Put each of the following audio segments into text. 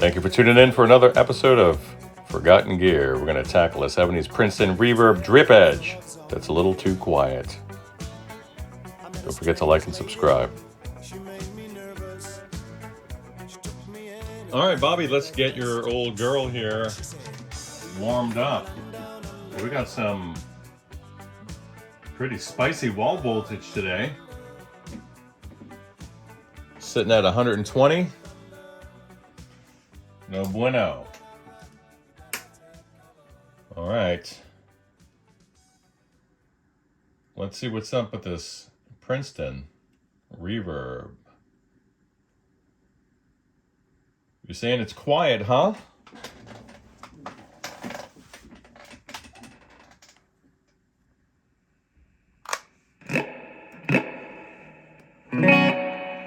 Thank you for tuning in for another episode of Forgotten Gear. We're going to tackle a 70s Princeton Reverb drip edge that's a little too quiet. Don't forget to like and subscribe. All right, Bobby, let's get your old girl here warmed up. We got some pretty spicy wall voltage today. Sitting at 120. No bueno. All right. Let's see what's up with this Princeton Reverb. You're saying it's quiet, huh?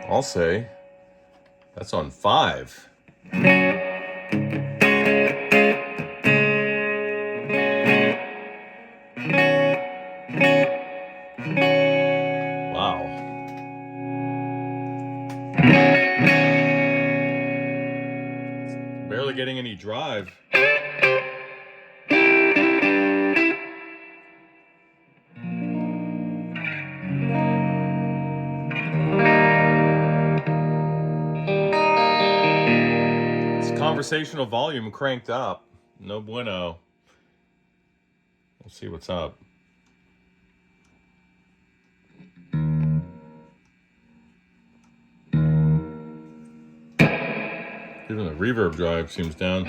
I'll say that's on 5. Wow. Barely getting any drive. Conversational volume cranked up. No bueno. We'll see what's up. Even the reverb drive seems down.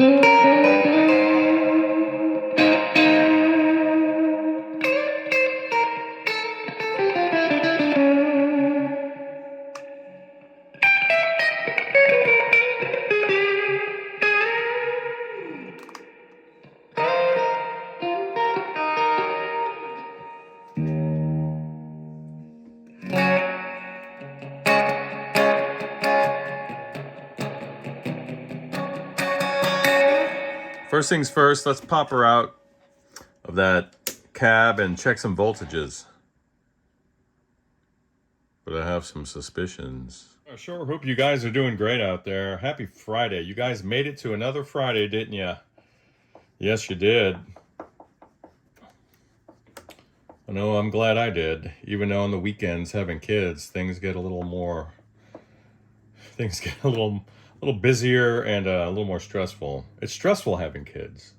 First things first, let's pop her out of that cab and check some voltages. But I have some suspicions. I sure hope you guys are doing great out there. Happy Friday. You guys made it to another Friday, didn't you? Yes, you did. I know, I'm glad I did. Even though on the weekends, having kids, things get a little busier and a little more stressful. It's stressful having kids.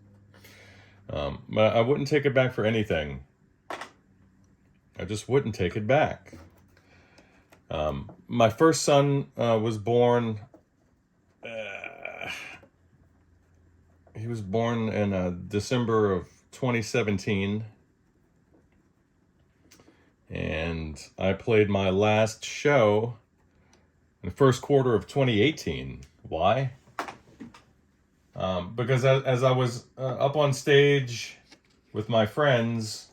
But I wouldn't take it back for anything. I just wouldn't take it back. My first son was born. He was born in December of 2017. And I played my last show in the first quarter of 2018. Why? Because as I was up on stage with my friends,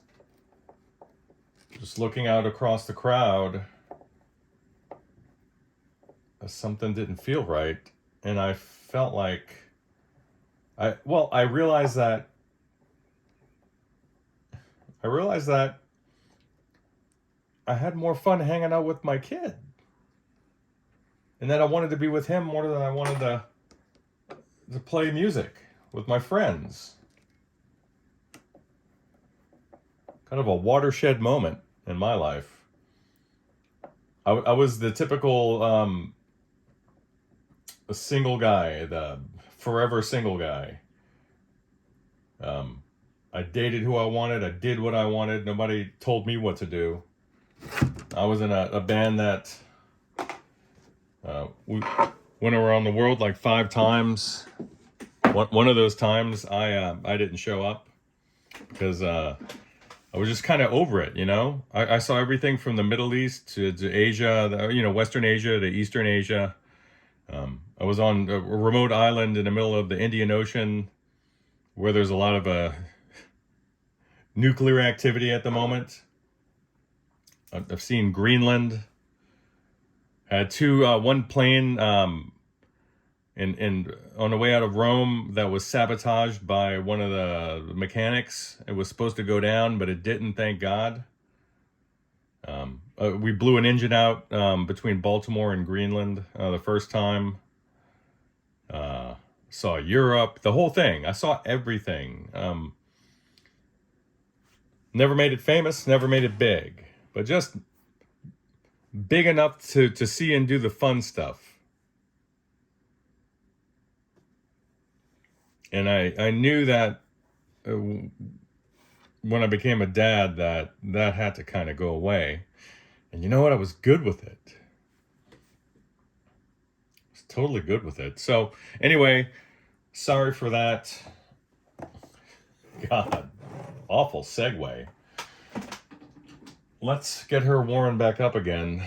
just looking out across the crowd, something didn't feel right. And I felt like, I realized that I had more fun hanging out with my kid. And that I wanted to be with him more than I wanted to play music with my friends. Kind of a watershed moment in my life. I was the typical a single guy, the forever single guy. I dated who I wanted. I did what I wanted. Nobody told me what to do. I was in a band that we went around the world like 5 times. One of those times I didn't show up because I was just kind of over it, you know. I saw everything from the Middle East to Asia, Western Asia to Eastern Asia. I was on a remote island in the middle of the Indian Ocean where there's a lot of nuclear activity at the moment. I've seen Greenland. Had one plane and on the way out of Rome that was sabotaged by one of the mechanics. It was supposed to go down, but it didn't, thank God. We blew an engine out between Baltimore and Greenland the first time. saw Europe, the whole thing. I saw everything. Never made it famous, never made it big, but just big enough to see and do the fun stuff. And I knew that when I became a dad that had to kind of go away. And you know what? I was good with it. I was totally good with it. So anyway, sorry for that. God, awful segue. Let's get her warming back up again.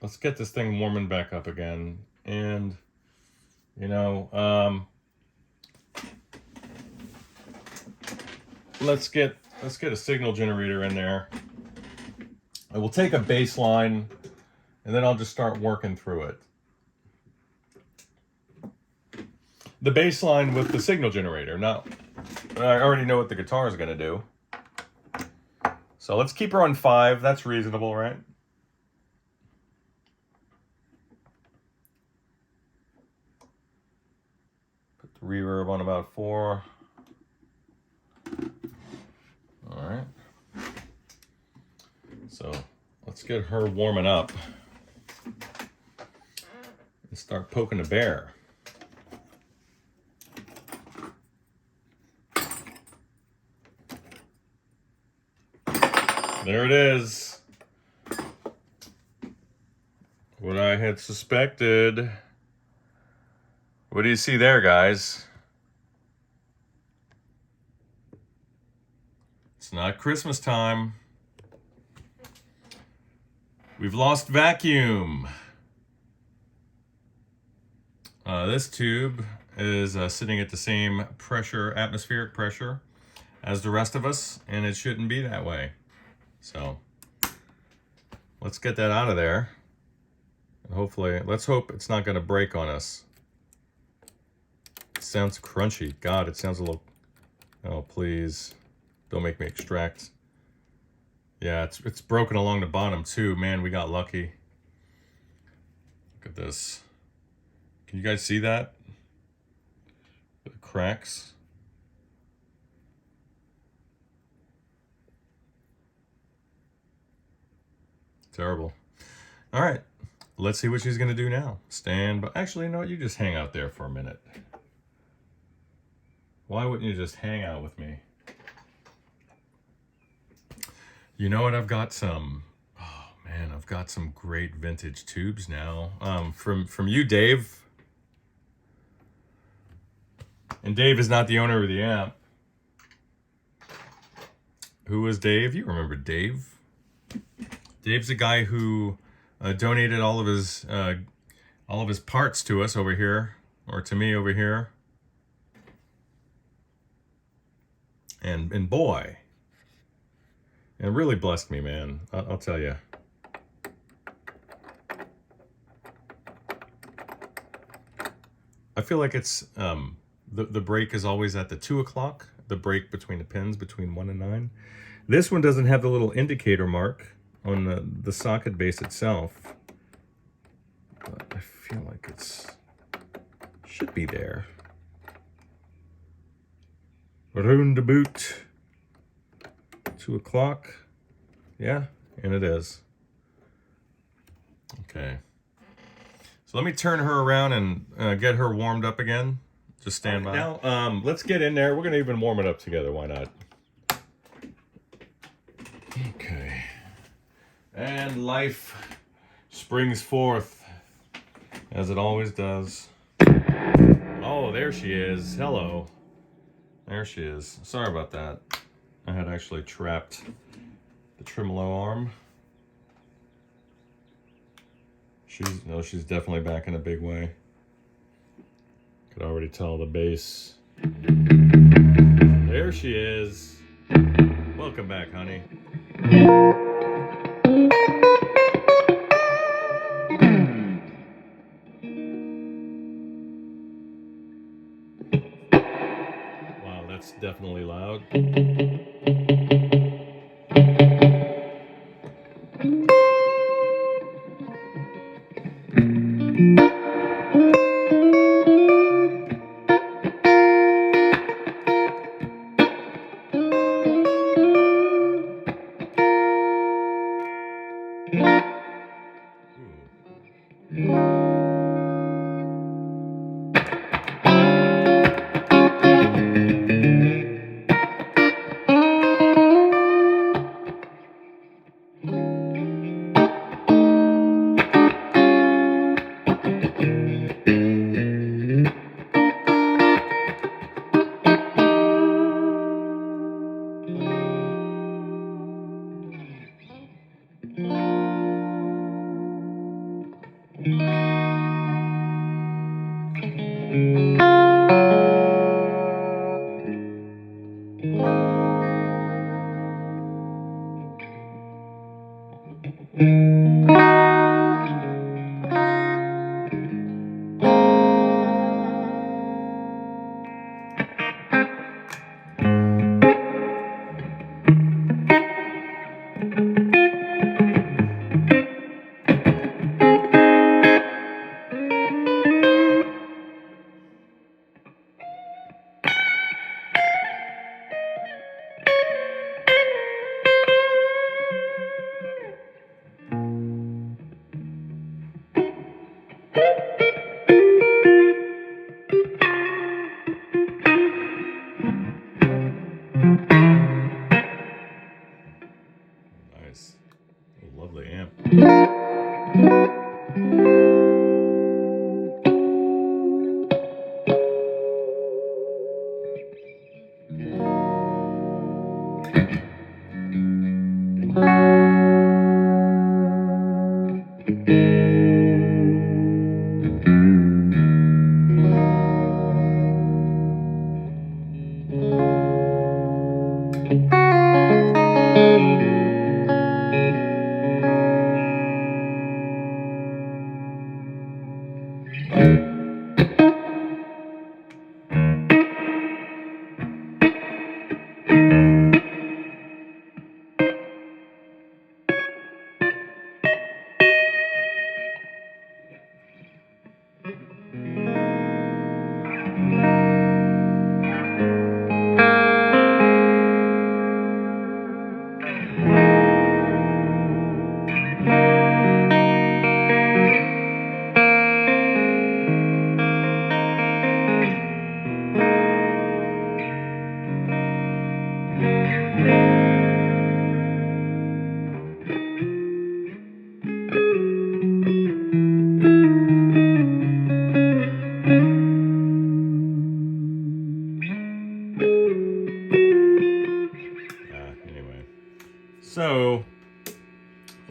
Let's get this thing warming back up again. And, you know, let's get a signal generator in there. I will take a baseline, and then I'll just start working through it. The baseline with the signal generator. Now, I already know what the guitar is going to do. So let's keep her on 5. That's reasonable, right? Put the reverb on about 4. All right. So let's get her warming up and start poking the bear. There it is. What I had suspected. What do you see there, guys? It's not Christmas time. We've lost vacuum. This tube is sitting at the same pressure, atmospheric pressure, as the rest of us, and it shouldn't be that way. So let's get that out of there. And hopefully, let's hope it's not going to break on us. It sounds crunchy. God, it sounds a little... Oh, please. Don't make me extract. Yeah, it's broken along the bottom too. Man, we got lucky. Look at this. Can you guys see that? The cracks. Terrible. All right, let's see what she's gonna do now. Stand by. Actually, you know what? You just hang out there for a minute. Why wouldn't you just hang out with me? You know what? I've got some. Oh man, I've got some great vintage tubes now. From you, Dave. And Dave is not the owner of the amp. Who was Dave? You remember Dave? Dave's the guy who donated all of his parts to us over here, or to me over here. And boy, it really blessed me, man. I'll tell you. I feel like it's the break is always at the 2 o'clock. The break between the pins between 1 and 9. This one doesn't have the little indicator mark on the socket base itself, but I feel like should be there. Round about 2 o'clock. Yeah, and it is. Okay. So let me turn her around and get her warmed up again. Just stand by. Now, let's get in there. We're going to even warm it up together. Why not? Okay. And life springs forth, as it always does. Oh, there she is. Hello. There she is. Sorry about that. I had actually trapped the tremolo arm. She's definitely back in a big way. Could already tell the bass. There she is. Welcome back, honey. Wow, that's definitely loud.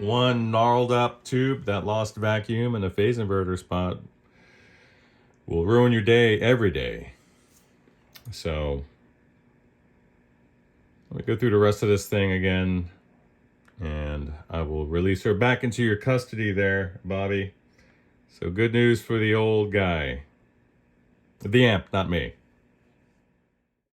one gnarled up tube that lost vacuum in a phase inverter spot will ruin your day every day. So let me go through the rest of this thing again, and I will release her back into your custody there, Bobby. So good news for the old guy. The amp, not me.